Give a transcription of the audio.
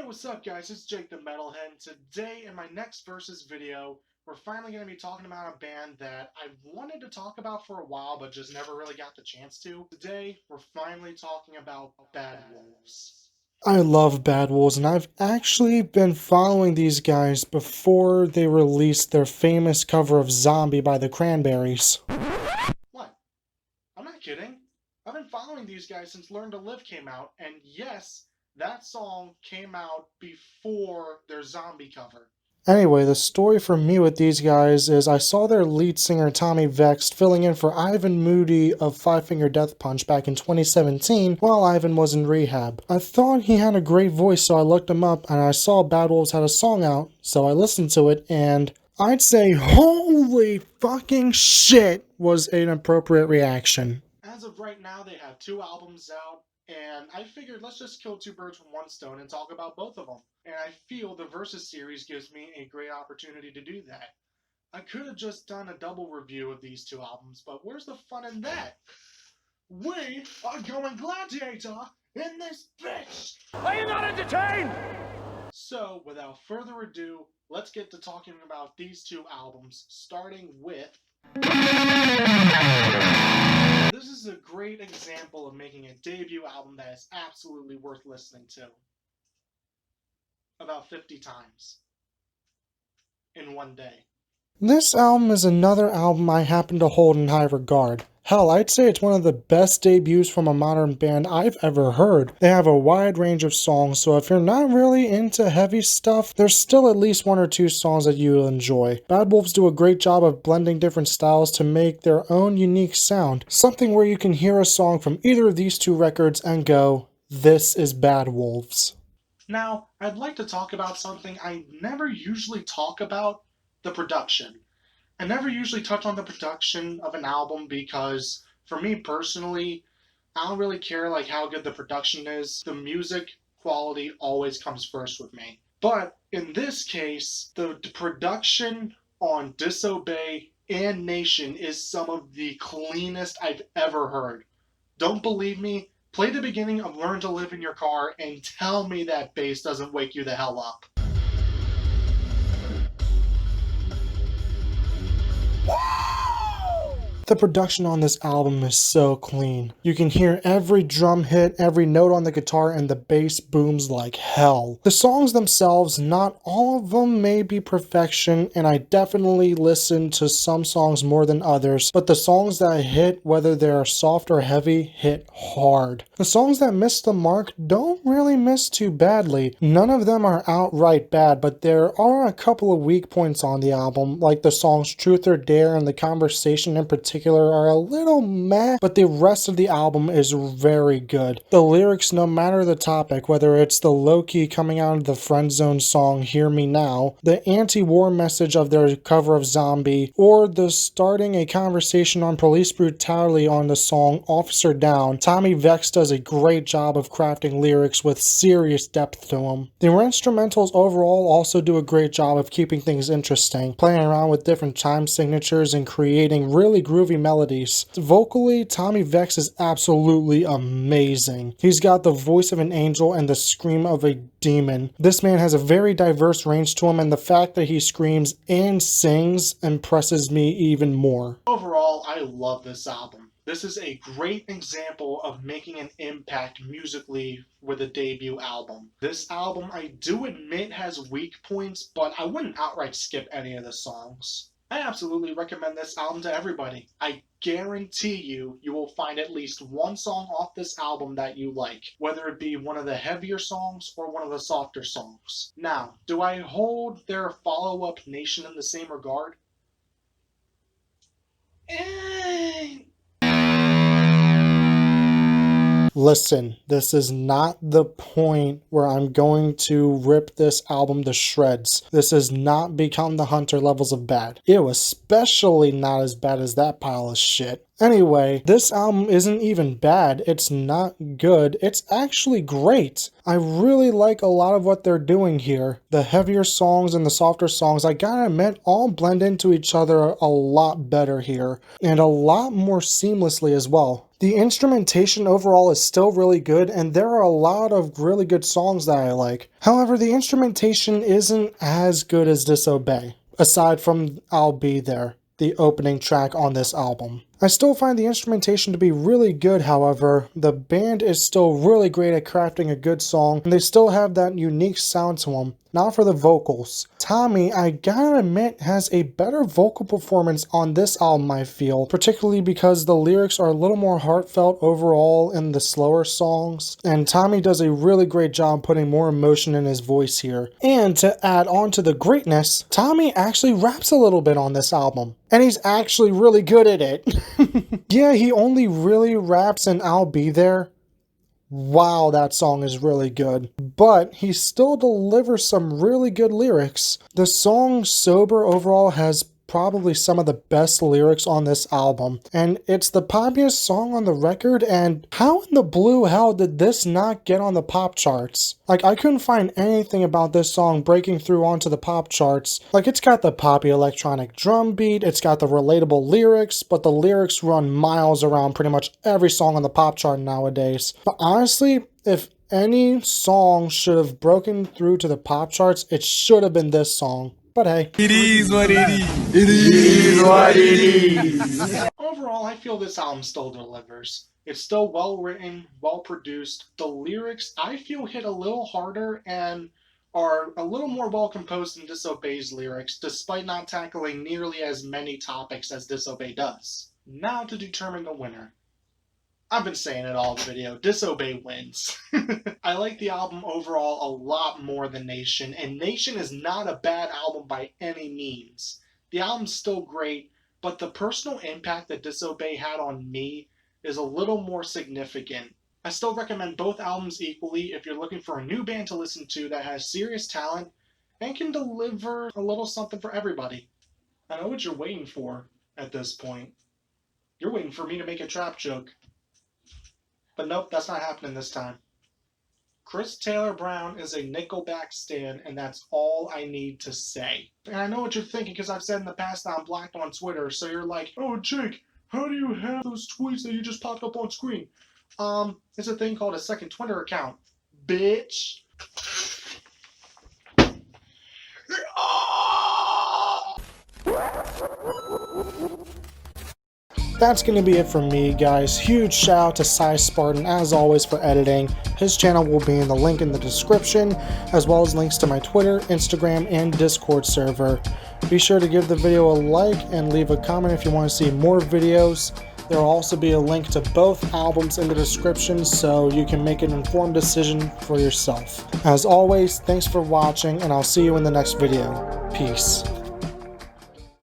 what's up guys, it's Jake the Metalhead. Today in my next Versus video, we're finally going to be talking about a band that I've wanted to talk about for a while but just never really got the chance to. Today, we're finally talking about Bad Wolves. I love Bad Wolves, and I've actually been following these guys before they released their famous cover of Zombie by the Cranberries. What? I'm not kidding. I've been following these guys since Learn to Live came out, and yes, that song came out before their Zombie cover. Anyway, the story for me with these guys is I saw their lead singer Tommy Vext filling in for Ivan Moody of Five Finger Death Punch back in 2017 while Ivan was in rehab. I thought he had a great voice, so I looked him up and I saw Bad Wolves had a song out, so I listened to it, and I'd say holy fucking shit was an appropriate reaction. As of right now, they have 2 albums out, and I figured let's just kill 2 birds with 1 stone and talk about both of them. And I feel the Versus series gives me a great opportunity to do that. I could have just done a double review of these 2 albums, but where's the fun in that? We are going gladiator in this bitch! Are you not entertained? So, without further ado, let's get to talking about these 2 albums, starting with... This is a great example of making a debut album that is absolutely worth listening to. About 50 times. In one day. This album is another album I happen to hold in high regard. Hell, I'd say it's one of the best debuts from a modern band I've ever heard. They have a wide range of songs, so if you're not really into heavy stuff, there's still at least 1 or 2 songs that you'll enjoy. Bad Wolves do a great job of blending different styles to make their own unique sound, something where you can hear a song from either of these 2 records and go, this is Bad Wolves. Now, I'd like to talk about something I never usually talk about, the production. I never usually touch on the production of an album because, for me personally, I don't really care like how good the production is. The music quality always comes first with me. But in this case, the production on Disobey and Nation is some of the cleanest I've ever heard. Don't believe me? Play the beginning of Learn to Live in your car and tell me that bass doesn't wake you the hell up. The production on this album is so clean. You can hear every drum hit, every note on the guitar, and the bass booms like hell. The songs themselves, not all of them may be perfection, and I definitely listen to some songs more than others, but the songs that hit, whether they're soft or heavy, hit hard. The songs that miss the mark don't really miss too badly. None of them are outright bad, but there are a couple of weak points on the album, like the songs Truth or Dare and The Conversation in particular are a little meh, but the rest of the album is very good. The lyrics, no matter the topic, whether it's the low-key coming out of the friend zone song Hear Me Now, the anti-war message of their cover of Zombie, or the starting a conversation on police brutality on the song Officer Down, Tommy Vext does a great job of crafting lyrics with serious depth to them. The instrumentals overall also do a great job of keeping things interesting, playing around with different time signatures and creating really groovy melodies. Vocally, Tommy Vext is absolutely amazing. He's got the voice of an angel and the scream of a demon. This man has a very diverse range to him, and the fact that he screams and sings impresses me even more. Overall, I love this album. This is a great example of making an impact musically with a debut album. This album, I do admit, has weak points, but I wouldn't outright skip any of the songs. I absolutely recommend this album to everybody. I guarantee you will find at least 1 song off this album that you like, whether it be one of the heavier songs or one of the softer songs. Now, do I hold their follow-up Nation in the same regard? Listen, this is not the point where I'm going to rip this album to shreds. This has not become the Hunter levels of bad. Ew, especially not as bad as that pile of shit. Anyway, this album isn't even bad. It's not good. It's actually great. I really like a lot of what they're doing here. The heavier songs and the softer songs, I gotta admit, all blend into each other a lot better here, and a lot more seamlessly as well. The instrumentation overall is still really good, and there are a lot of really good songs that I like. However, the instrumentation isn't as good as Disobey, aside from I'll Be There, the opening track on this album. I still find the instrumentation to be really good, however. The band is still really great at crafting a good song, and they still have that unique sound to them. Now for the vocals. Tommy, I gotta admit, has a better vocal performance on this album, I feel, particularly because the lyrics are a little more heartfelt overall in the slower songs, and Tommy does a really great job putting more emotion in his voice here. And to add on to the greatness, Tommy actually raps a little bit on this album, and he's actually really good at it. Yeah, he only really raps in I'll Be There. Wow, that song is really good. But he still delivers some really good lyrics. The song Sober overall has probably some of the best lyrics on this album, and it's the poppiest song on the record, and how in the blue hell did this not get on the pop charts? Like, I couldn't find anything about this song breaking through onto the pop charts. Like, it's got the poppy electronic drum beat, it's got the relatable lyrics, but the lyrics run miles around pretty much every song on the pop chart nowadays. But honestly, if any song should have broken through to the pop charts, it should have been this song. But hey. It is what it is. It is what it is. Overall, I feel this album still delivers. It's still well written, well produced. The lyrics, I feel, hit a little harder and are a little more well composed than Disobey's lyrics, despite not tackling nearly as many topics as Disobey does. Now to determine the winner. I've been saying it all video, Disobey wins. I like the album overall a lot more than Nation, and Nation is not a bad album by any means. The album's still great, but the personal impact that Disobey had on me is a little more significant. I still recommend both albums equally if you're looking for a new band to listen to that has serious talent and can deliver a little something for everybody. I know what you're waiting for at this point. You're waiting for me to make a trap joke. But nope, that's not happening this time. Chris Taylor Brown is a Nickelback stan, and that's all I need to say. And I know what you're thinking, because I've said in the past that I'm blocked on Twitter, so you're like, oh Jake, how do you have those tweets that you just popped up on screen? It's a thing called a second Twitter account, bitch. That's going to be it from me, guys. Huge shout out to Cy Spartan, as always, for editing. His channel will be in the link in the description, as well as links to my Twitter, Instagram, and Discord server. Be sure to give the video a like and leave a comment if you want to see more videos. There will also be a link to both albums in the description, so you can make an informed decision for yourself. As always, thanks for watching, and I'll see you in the next video. Peace.